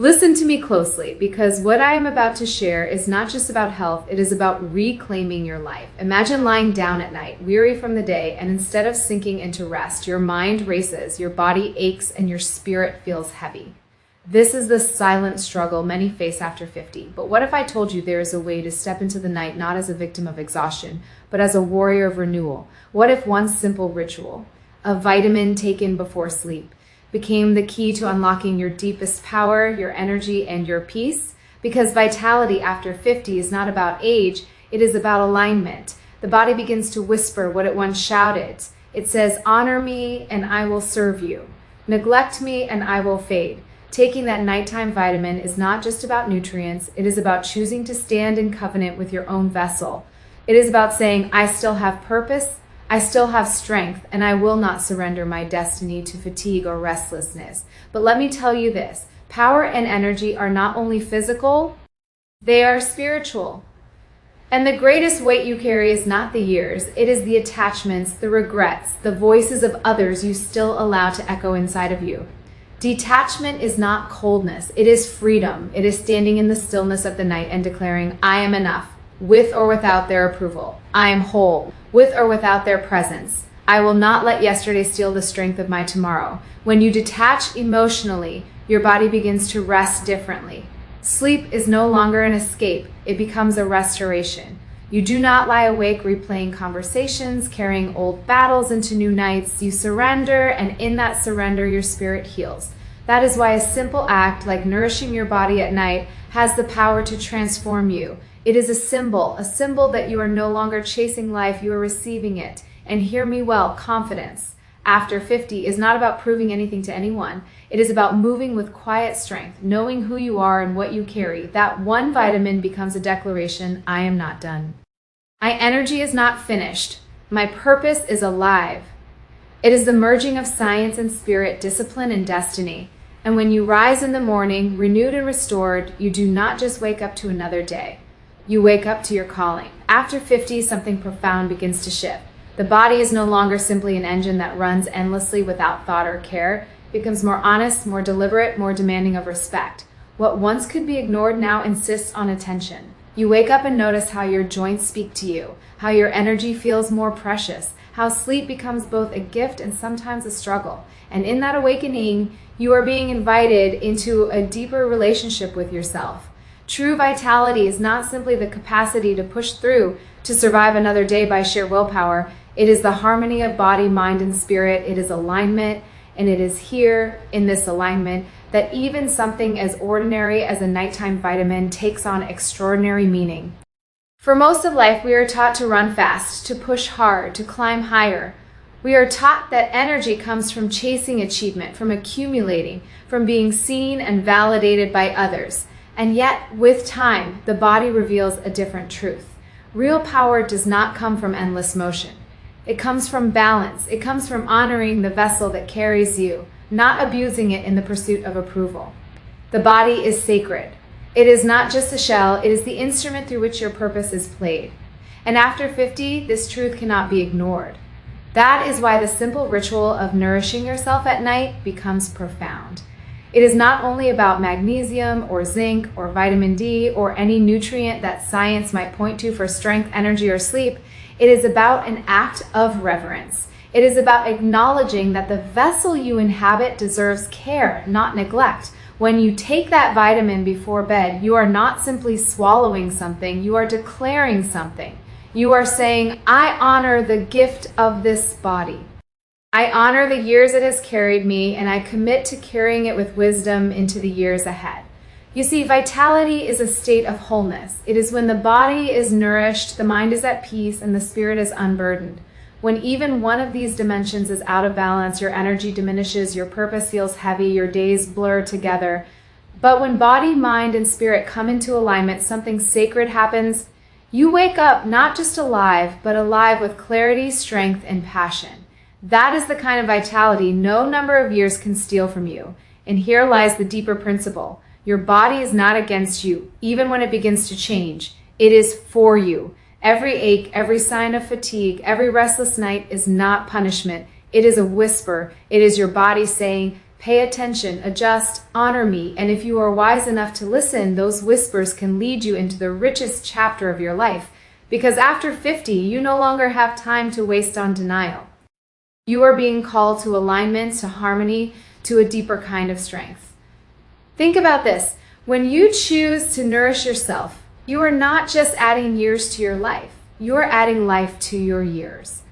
Listen to me closely, because what I am about to share is not just about health, it is about reclaiming your life. Imagine lying down at night, weary from the day, and instead of sinking into rest, your mind races, your body aches, and your spirit feels heavy. This is the silent struggle many face after 50. But what if I told you there is a way to step into the night not as a victim of exhaustion, but as a warrior of renewal? What if one simple ritual, a vitamin taken before sleep, became the key to unlocking your deepest power, your energy, and your peace? Because vitality after 50 is not about age, it is about alignment. The body begins to whisper what it once shouted. It says, "Honor me and I will serve you. Neglect me and I will fade." Taking that nighttime vitamin is not just about nutrients, it is about choosing to stand in covenant with your own vessel. It is about saying, I still have purpose, I still have strength, and I will not surrender my destiny to fatigue or restlessness. But let me tell you this, power and energy are not only physical, they are spiritual. And the greatest weight you carry is not the years, it is the attachments, the regrets, the voices of others you still allow to echo inside of you. Detachment is not coldness, it is freedom. It is standing in the stillness of the night and declaring, I am enough, with or without their approval. I am whole, with or without their presence. I will not let yesterday steal the strength of my tomorrow. When you detach emotionally, your body begins to rest differently. Sleep is no longer an escape, it becomes a restoration. You do not lie awake replaying conversations, carrying old battles into new nights. You surrender, and in that surrender, your spirit heals. That is why a simple act like nourishing your body at night has the power to transform you. It is a symbol that you are no longer chasing life, you are receiving it. And hear me well, confidence after 50 is not about proving anything to anyone. It is about moving with quiet strength, knowing who you are and what you carry. That one vitamin becomes a declaration, I am not done. My energy is not finished. My purpose is alive. It is the merging of science and spirit, discipline and destiny. And when you rise in the morning, renewed and restored, you do not just wake up to another day. You wake up to your calling. After 50, something profound begins to shift. The body is no longer simply an engine that runs endlessly without thought or care. It becomes more honest, more deliberate, more demanding of respect. What once could be ignored now insists on attention. You wake up and notice how your joints speak to you, how your energy feels more precious, how sleep becomes both a gift and sometimes a struggle. And in that awakening, you are being invited into a deeper relationship with yourself. True vitality is not simply the capacity to push through to survive another day by sheer willpower. It is the harmony of body, mind, and spirit. It is alignment, and it is here in this alignment that even something as ordinary as a nighttime vitamin takes on extraordinary meaning. For most of life, we are taught to run fast, to push hard, to climb higher. We are taught that energy comes from chasing achievement, from accumulating, from being seen and validated by others. And yet, with time, the body reveals a different truth. Real power does not come from endless motion. It comes from balance. It comes from honoring the vessel that carries you, not abusing it in the pursuit of approval. The body is sacred. It is not just a shell, it is the instrument through which your purpose is played. And after 50, this truth cannot be ignored. That is why the simple ritual of nourishing yourself at night becomes profound. It is not only about magnesium or zinc or vitamin D or any nutrient that science might point to for strength, energy, or sleep. It is about an act of reverence. It is about acknowledging that the vessel you inhabit deserves care, not neglect. When you take that vitamin before bed, you are not simply swallowing something, you are declaring something. You are saying, I honor the gift of this body. I honor the years it has carried me, and I commit to carrying it with wisdom into the years ahead. You see, vitality is a state of wholeness. It is when the body is nourished, the mind is at peace, and the spirit is unburdened. When even one of these dimensions is out of balance, your energy diminishes, your purpose feels heavy, your days blur together. But when body, mind, and spirit come into alignment, something sacred happens. You wake up not just alive, but alive with clarity, strength, and passion. That is the kind of vitality no number of years can steal from you. And here lies the deeper principle. Your body is not against you, even when it begins to change. It is for you. Every ache, every sign of fatigue, every restless night is not punishment. It is a whisper. It is your body saying, Pay attention, adjust, honor me, and if you are wise enough to listen, those whispers can lead you into the richest chapter of your life. Because after 50, you no longer have time to waste on denial. You are being called to alignment, to harmony, to a deeper kind of strength. Think about this. When you choose to nourish yourself, you are not just adding years to your life. You are adding life to your years.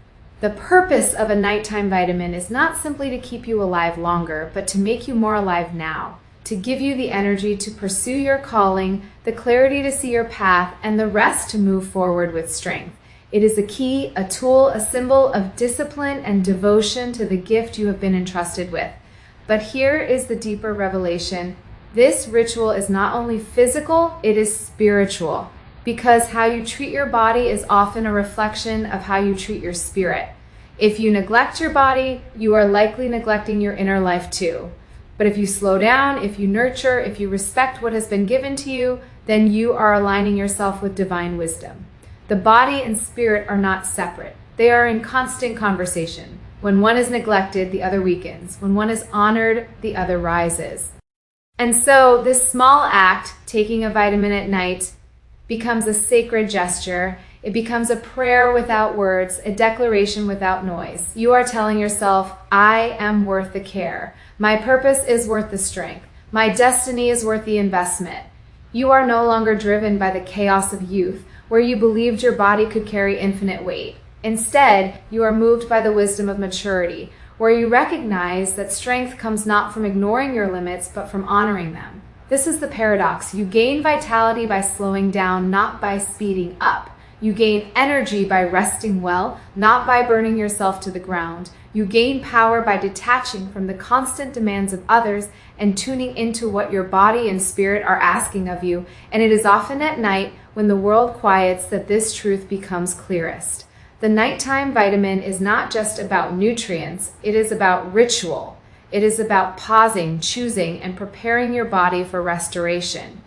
The purpose of a nighttime vitamin is not simply to keep you alive longer, but to make you more alive now, to give you the energy to pursue your calling, the clarity to see your path, and the rest to move forward with strength. It is a key, a tool, a symbol of discipline and devotion to the gift you have been entrusted with. But here is the deeper revelation. This ritual is not only physical, it is spiritual. Because how you treat your body is often a reflection of how you treat your spirit. If you neglect your body, you are likely neglecting your inner life too. But if you slow down, if you nurture, if you respect what has been given to you, then you are aligning yourself with divine wisdom. The body and spirit are not separate. They are in constant conversation. When one is neglected, the other weakens. When one is honored, the other rises. And so this small act, taking a vitamin at night, becomes a sacred gesture. It becomes a prayer without words, a declaration without noise. You are telling yourself, I am worth the care. My purpose is worth the strength. My destiny is worth the investment. You are no longer driven by the chaos of youth, where you believed your body could carry infinite weight. Instead, you are moved by the wisdom of maturity, where you recognize that strength comes not from ignoring your limits, but from honoring them. This is the paradox. You gain vitality by slowing down, not by speeding up. You gain energy by resting well, not by burning yourself to the ground. You gain power by detaching from the constant demands of others and tuning into what your body and spirit are asking of you. And it is often at night, when the world quiets, that this truth becomes clearest. The nighttime vitamin is not just about nutrients, it is about ritual. It is about pausing, choosing, and preparing your body for restoration.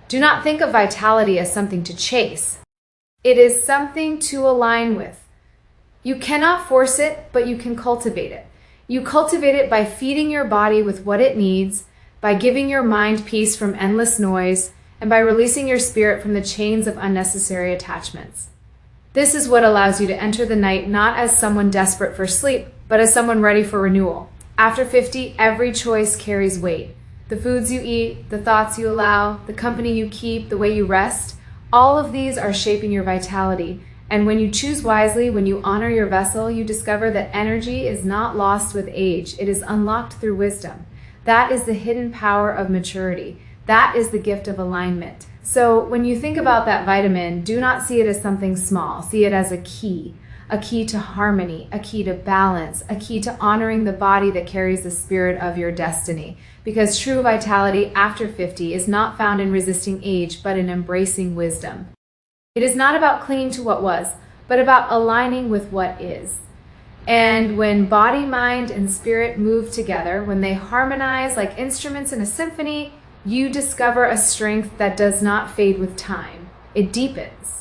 Do not think of vitality as something to chase. It is something to align with. You cannot force it, but you can cultivate it. You cultivate it by feeding your body with what it needs, by giving your mind peace from endless noise, and by releasing your spirit from the chains of unnecessary attachments. This is what allows you to enter the night not as someone desperate for sleep, but as someone ready for renewal. After 50, every choice carries weight. The foods you eat, the thoughts you allow, the company you keep, the way you rest, all of these are shaping your vitality. And when you choose wisely, when you honor your vessel, you discover that energy is not lost with age. It is unlocked through wisdom. That is the hidden power of maturity. That is the gift of alignment. So when you think about that vitamin, do not see it as something small. See it as a key to harmony, a key to balance, a key to honoring the body that carries the spirit of your destiny. Because true vitality after 50 is not found in resisting age, but in embracing wisdom. It is not about clinging to what was, but about aligning with what is. And when body, mind, and spirit move together, when they harmonize like instruments in a symphony, you discover a strength that does not fade with time. It deepens.